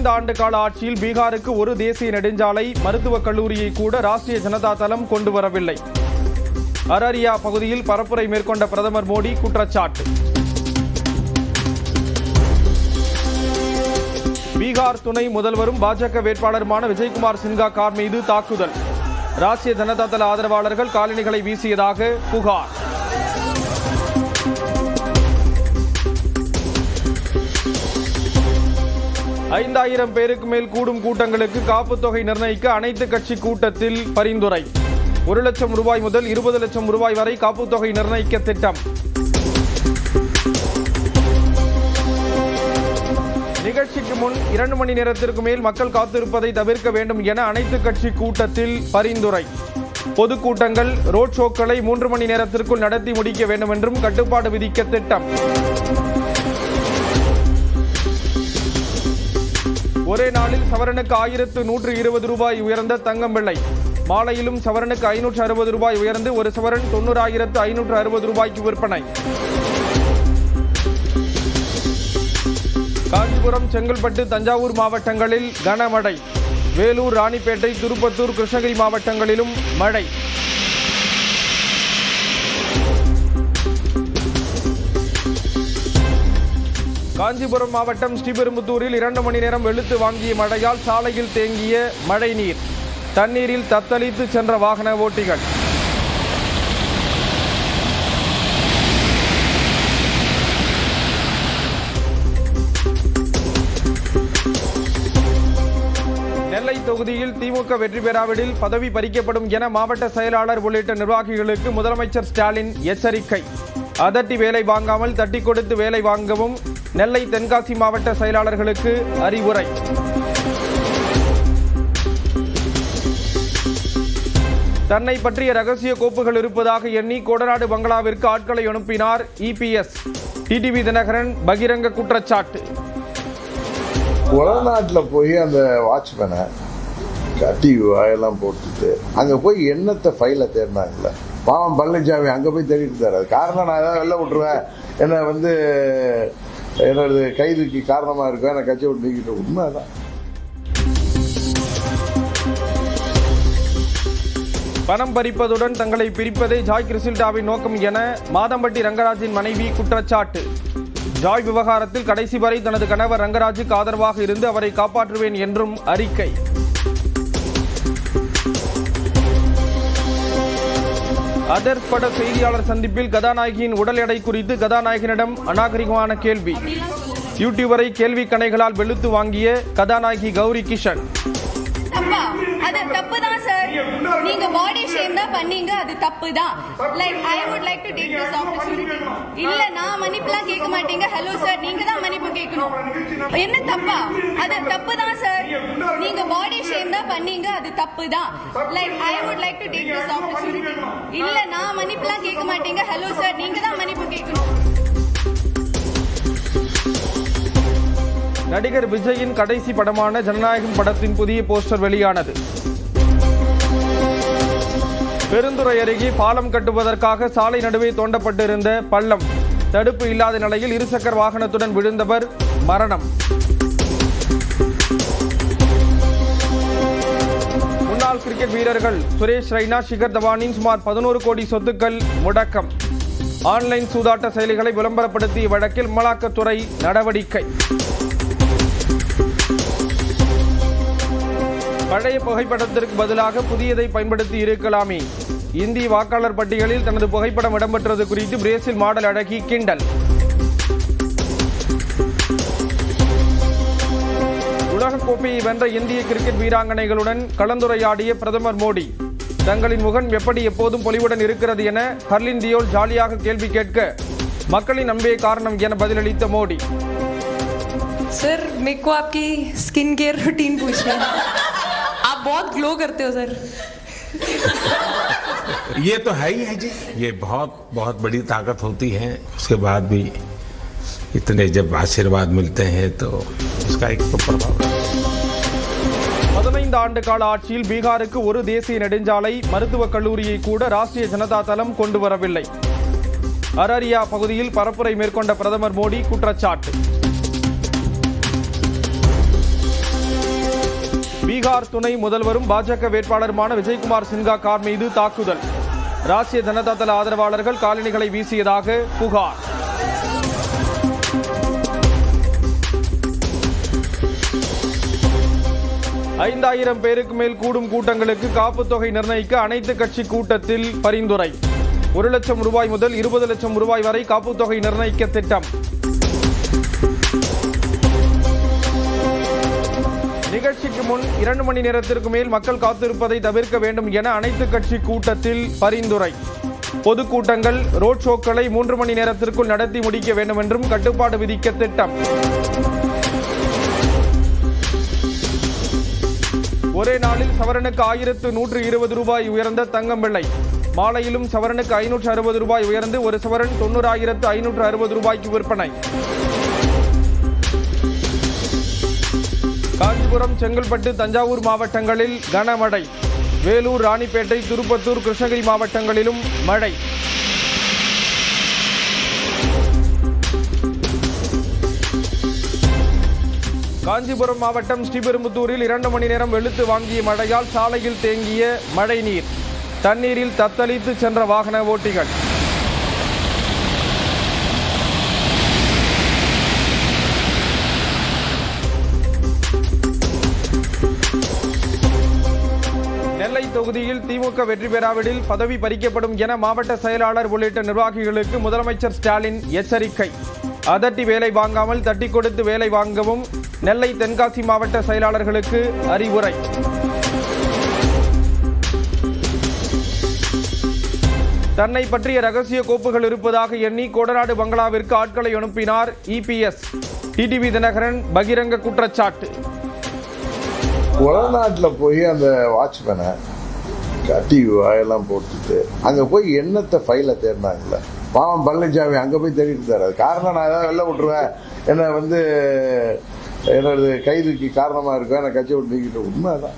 15 ஆண்டு கால ஆட்சியில் பீகாருக்கு ஒரு தேசிய நெடுஞ்சாலை மருத்துவக் கல்லூரியை கூட ராஷ்டிரிய ஜனதா தளம் கொண்டு வரவில்லை. அரரியா பகுதியில் பரப்புரை மேற்கொண்ட பிரதமர் மோடி குற்றச்சாட்டு. பீகார் துணை முதல்வரும் பாஜக வேட்பாளருமான விஜயகுமார் சின்ஹா கார் மீது தாக்குதல். ராஷ்டிரிய ஜனதா தள ஆதரவாளர்கள் காலணிகளை வீசியதாக புகார். ஐந்தாயிரம் பேருக்கு மேல் கூடும் கூட்டங்களுக்கு காப்பு தொகை நிர்ணயிக்க அனைத்து கட்சி கூட்டத்தில் பரிந்துரை. 1 லட்சம் ரூபாய் முதல் 20 லட்சம் ரூபாய் வரை காப்பு தொகை நிர்ணயிக்க திட்டம். நிகழ்ச்சிக்கு முன் 2 மணி நேரத்திற்கு மேல் மக்கள் காத்திருப்பதை தவிர்க்க வேண்டும் என அனைத்து கட்சி கூட்டத்தில் பரிந்துரை. பொதுக்கூட்டங்கள், ரோட் ஷோக்களை 3 மணி நேரத்திற்குள் நடத்தி முடிக்க வேண்டும் என்றும் கட்டுப்பாடு விதிக்க திட்டம். ஒரே நாளில் சவரனுக்கு 1120 ரூபாய் உயர்ந்த தங்கம் விலை. மாலையிலும் சவரனுக்கு 560 ரூபாய் உயர்ந்து ஒரு சவரன் 90,560 ரூபாய்க்கு விற்பனை. காஞ்சிபுரம், செங்கல்பட்டு, தஞ்சாவூர் மாவட்டங்களில் கனமழை. வேலூர், ராணிப்பேட்டை, திருப்பத்தூர், கிருஷ்ணகிரி மாவட்டங்களிலும் மழை. காஞ்சிபுரம் மாவட்டம் ஸ்ரீபெரும்புத்தூரில் 2 மணி நேரம் வெளுத்து வாங்கிய மழையால் சாலையில் தேங்கிய மழை நீர். தண்ணீரில் தத்தளித்து சென்ற வாகன ஓட்டிகள். நெல்லை தொகுதியில் திமுக வெற்றி பெறாவிடில் பதவி பறிக்கப்படும் என மாவட்ட செயலாளர் உள்ளிட்ட நிர்வாகிகளுக்கு முதலமைச்சர் ஸ்டாலின் எச்சரிக்கை. அதட்டி வேலை வாங்காமல் தட்டி கொடுத்து வேலை வாங்கவும் நெல்லை, தென்காசி மாவட்ட செயலாளர்களுக்கு அறிவுரை. தன்னை பற்றிய ரகசிய கோப்புகள் இருப்பதாக எண்ணி கோடநாடு பங்களாவிற்கு ஆட்களை அனுப்பினார் இபிஎஸ். டிடிவி தினகரன் பகிரங்க குற்றச்சாட்டு. வடநாட்டில் போய் அந்த வாட்ச்மேனை கட்டி வாயெல்லாம் போட்டுட்டு அங்கே போய் என்னத்தை ஃபைலை தேடினாங்கல்ல. பாவம் பழனிசாமி அங்கே போய் தேடிட்டு இருந்தார். அது காரணம் நான் ஏதாவது வெளில விட்டுருவேன், என்னை என்னோட கைதுக்கு காரணமாக இருக்கும், என்னை கட்சி விட்டு நீக்கிட்டு. உண்மைதான். பணம் பறிப்பதுடன் தங்களை பிரிப்பதே ஜாய் கிறிஸ்டில்டாவின் நோக்கம் என மாதம்பட்டி ரங்கராஜின் மனைவி குற்றச்சாட்டு. ஜாய் விவகாரத்தில் கடைசி வரை தனது கணவர் ரங்கராஜுக்கு ஆதரவாக இருந்து அவரை காப்பாற்றுவேன் என்றும் அறிக்கை. அதர்ஸ் பட செய்தியாளர் சந்திப்பில் கதாநாயகியின் உடல் எடை குறித்து கதாநாயகனிடம் அநாகரிகமான கேள்வி. யூடியூபரை கேள்வி கணைகளால் வெளுத்து வாங்கிய கதாநாயகி கௌரி கிஷன். அது தப்பு தான் சார். நீங்க பாடி ஷேம் தான் பண்ணீங்க, அது தப்பு தான். Like I would like to take this opportunity. இல்ல நான் மன்னிப்புலாம் கேட்க மாட்டீங்க. ஹலோ சார், நீங்க தான் மன்னிப்பு கேட்கணும். என்ன தப்பா? அது தப்பு தான் சார். நீங்க பாடி ஷேம் தான் பண்ணீங்க, அது தப்பு தான். Like I would like to take this opportunity. இல்ல நான் மன்னிப்புலாம் கேட்க மாட்டீங்க. ஹலோ சார், நீங்க தான் மன்னிப்பு கேட்கணும். நடிகர் விஜயின் கடைசி படமான ஜனநாயகம் படத்தின் புதிய போஸ்டர் வெளியானது. பெருந்துறை அருகே பாலம் கட்டுவதற்காக சாலை நடுவே தோண்டப்பட்டிருந்த பள்ளம். தடுப்பு இல்லாத நிலையில் இருசக்கர வாகனத்துடன் விழுந்தவர் மரணம். முன்னாள் கிரிக்கெட் வீரர்கள் சுரேஷ் ரெய்னா, ஷிகர் தவானின் சுமார் 11 கோடி சொத்துக்கள் முடக்கம். ஆன்லைன் சூதாட்ட செயலிகளை விளம்பரப்படுத்திய வழக்கில் அமலாக்கத்துறை நடவடிக்கை. பழைய புகைப்படத்திற்கு பதிலாக புதியதை பயன்படுத்தி இருக்கலாமே. இந்திய வாக்காளர் பட்டியலில் தனது புகைப்படம் இடம்பெற்றது குறித்து பிரேசில் மாடல் அழகி கிண்டல். உலகக்கோப்பையை வென்ற இந்திய கிரிக்கெட் வீராங்கனைகளுடன் கலந்துரையாடிய பிரதமர் மோடி. தங்களின் முகம் எப்படி எப்போதும் பொலிவுடன் இருக்கிறது என ஹர்லின் தியோல் ஜாலியாக கேள்வி கேட்க மக்களின் நம்பிய காரணம் என பதிலளித்த மோடி. सर मेरे को आपकी स्किन केयर रूटीन पूछना है. आप बहुत ग्लो करते हो सर. ये तो है ही है जी, ये बहुत बहुत बड़ी ताकत होती है. उसके बाद भी इतने जब आशीर्वाद मिलते हैं तो उसका एक तो प्रभाव. 15 ஆண்டு கால ஆட்சியில் பீகாருக்கு ஒரு தேசிய நெடுஞ்சாலை மருத்துவக் கல்லூரியை கூட ராஷ்டிரிய ஜனதா தளம் கொண்டு வரவில்லை. அரரியா பகுதியில் பரப்புரை மேற்கொண்ட பிரதமர் மோடி குற்றச்சாட்டு. பீகார் துணை முதல்வரும் பாஜக வேட்பாளருமான விஜயகுமார் சின்ஹா கார் மீது தாக்குதல். ராஷ்டிரிய ஜனதா தள ஆதரவாளர்கள் காலணிகளை வீசியதாக புகார். ஐந்தாயிரம் பேருக்கு மேல் கூடும் கூட்டங்களுக்கு காப்பு தொகை நிர்ணயிக்க அனைத்து கட்சி கூட்டத்தில் பரிந்துரை. 1 லட்சம் ரூபாய் முதல் 20 லட்சம் ரூபாய் வரை காப்பு தொகை நிர்ணயிக்க திட்டம். நிகழ்ச்சிக்கு முன் 2 மணி நேரத்திற்கு மேல் மக்கள் காத்திருப்பதை தவிர்க்க வேண்டும் என அனைத்து கட்சி கூட்டத்தில் பரிந்துரை. பொதுக்கூட்டங்கள், ரோட் ஷோக்களை 3 மணி நேரத்திற்குள் நடத்தி முடிக்க வேண்டும் என்றும் கட்டுப்பாடு விதிக்க திட்டம். ஒரே நாளில் சவரனுக்கு 1120 ரூபாய் உயர்ந்த தங்கம் விலை. மாலையிலும் சவரனுக்கு 560 ரூபாய் உயர்ந்து ஒரு சவரன் 90,560 ரூபாய்க்கு விற்பனை. காஞ்சிபுரம், செங்கல்பட்டு, தஞ்சாவூர் மாவட்டங்களில் கனமழை. வேலூர், ராணிப்பேட்டை, திருப்பத்தூர், கிருஷ்ணகிரி மாவட்டங்களிலும் மழை. காஞ்சிபுரம் மாவட்டம் ஸ்ரீபெரும்புத்தூரில் 2 மணி நேரம் வெளுத்து வாங்கிய மழையால் சாலையில் தேங்கிய மழை நீர். தண்ணீரில் தத்தளித்து சென்ற வாகன ஓட்டிகள். நெல்லை தொகுதியில் திமுக வெற்றி பெறாவிடில் பதவி பறிக்கப்படும் என மாவட்ட செயலாளர் உள்ளிட்ட நிர்வாகிகளுக்கு முதலமைச்சர் ஸ்டாலின் எச்சரிக்கை. அதட்டி வேலை வாங்காமல் தட்டி கொடுத்து வேலை வாங்கவும் நெல்லை, தென்காசி மாவட்ட செயலாளர்களுக்கு அறிவுரை. தன்னை பற்றிய ரகசிய கோப்புகள் இருப்பதாக எண்ணி கோடநாடு பங்களாவிற்கு ஆட்களை அனுப்பினார் EPS. டிடிவி தினகரன் பகிரங்க குற்றச்சாட்டு. வடநாட்டில் போய் அந்த வாட்ச்மேனை கட்டி வாயெல்லாம் போட்டுட்டு அங்கே போய் என்னத்தை ஃபைலை தேடினாங்கல்ல. பாவம் பழனிசாமி அங்கே போய் தேடிட்டு இருந்தார். அது காரணம் நான் ஏதாவது வெளில விட்டுருவேன், என்னை வந்து என்னது கைதுக்கு காரணமாக இருக்கேன், நான் கட்சி விட்டு நீக்கிட்டு. உண்மைதான்.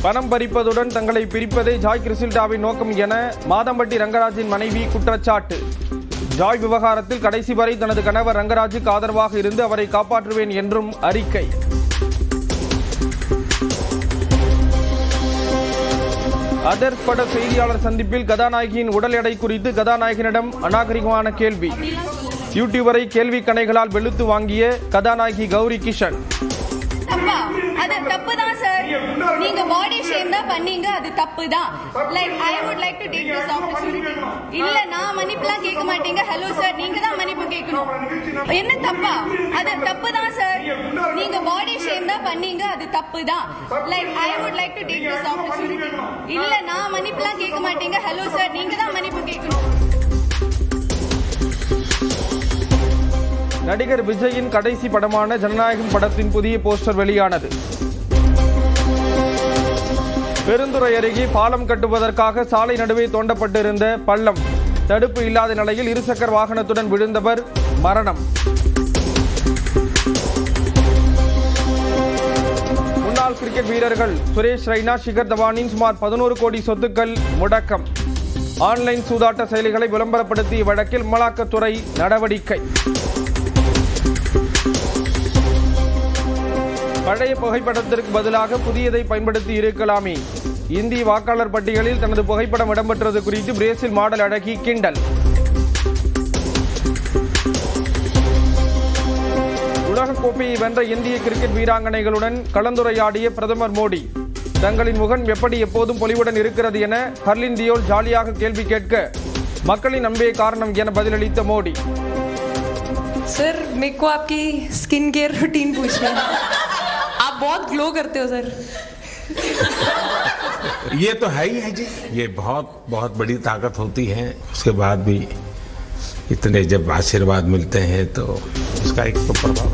பணம் பறிப்பதுடன் தங்களை பிரிப்பதே ஜாய் கிறிசில்டாவின் நோக்கம் என மாதம்பட்டி ரங்கராஜின் மனைவி குற்றச்சாட்டு. ஜாய் விவகாரத்தில் கடைசி வரை தனது கணவர் ரங்கராஜுக்கு ஆதரவாக இருந்து அவரை காப்பாற்றுவேன் என்றும் அறிக்கை. அதர்ஸ் பட செய்தியாளர் சந்திப்பில் கதாநாயகியின் உடல் எடை குறித்து கதாநாயகனிடம் அநாகரிகமான கேள்வி. யூடியூபரை கேள்வி கணைகளால் வெளுத்து வாங்கிய கதாநாயகி கௌரி கிஷன். அது தப்பு தான் சார். நீங்க பாடி ஷேம் தான் பண்ணீங்க, அது தப்பு தான். Like I would like to take this opportunity. இல்ல நான் மன்னிப்புலாம் கேட்க மாட்டீங்க. ஹலோ சார், நீங்க தான் மன்னிப்பு கேட்கணும். என்ன தப்பா? அது தப்பு தான் சார். நீங்க பாடி ஷேம் தான் பண்ணீங்க, அது தப்பு தான். Like I would like to take this opportunity. இல்ல நான் மன்னிப்புலாம் கேட்க மாட்டீங்க. ஹலோ சார், நீங்க தான் மன்னிப்பு கேட்கணும். நடிகர் விஜயின் கடைசி படமான ஜனநாயகம் படத்தின் புதிய போஸ்டர் வெளியானது. பெருந்துறை அருகே பாலம் கட்டுவதற்காக சாலை நடுவே தோண்டப்பட்டிருந்த பள்ளம். தடுப்பு இல்லாத நிலையில் இருசக்கர வாகனத்துடன் விழுந்தவர் மரணம். முன்னாள் கிரிக்கெட் வீரர்கள் சுரேஷ் ரெய்னா, ஷிகர் தவானின் சுமார் 11 கோடி சொத்துக்கள் முடக்கம். ஆன்லைன் சூதாட்ட செயலிகளை விளம்பரப்படுத்திய வழக்கில் அமலாக்கத்துறை நடவடிக்கை. பழைய புகைப்படத்திற்கு பதிலாக புதியதை பயன்படுத்தி இருக்கலாமே. இந்திய வாக்காளர் பட்டியலில் தனது புகைப்படம் இடம்பெற்றது குறித்து பிரேசில் மாடல் அழகி கிண்டல். உலகக்கோப்பையை வென்ற இந்திய கிரிக்கெட் வீராங்கனைகளுடன் கலந்துரையாடிய பிரதமர் மோடி. தங்களின் முகம் எப்படி எப்போதும் பொலிவுடன் இருக்கிறது என ஹர்லின் தியோல் ஜாலியாக கேள்வி கேட்க மக்களின் அன்பே காரணம் என பதிலளித்த மோடி. सर मेरे को आपकी स्किन केयर रूटीन पूछना है. आप बहुत ग्लो करते हो सर. ये तो है ही है जी. ये बहुत बहुत बड़ी ताकत होती है. उसके बाद भी इतने जब आशीर्वाद मिलते हैं तो उसका एक तो प्रभाव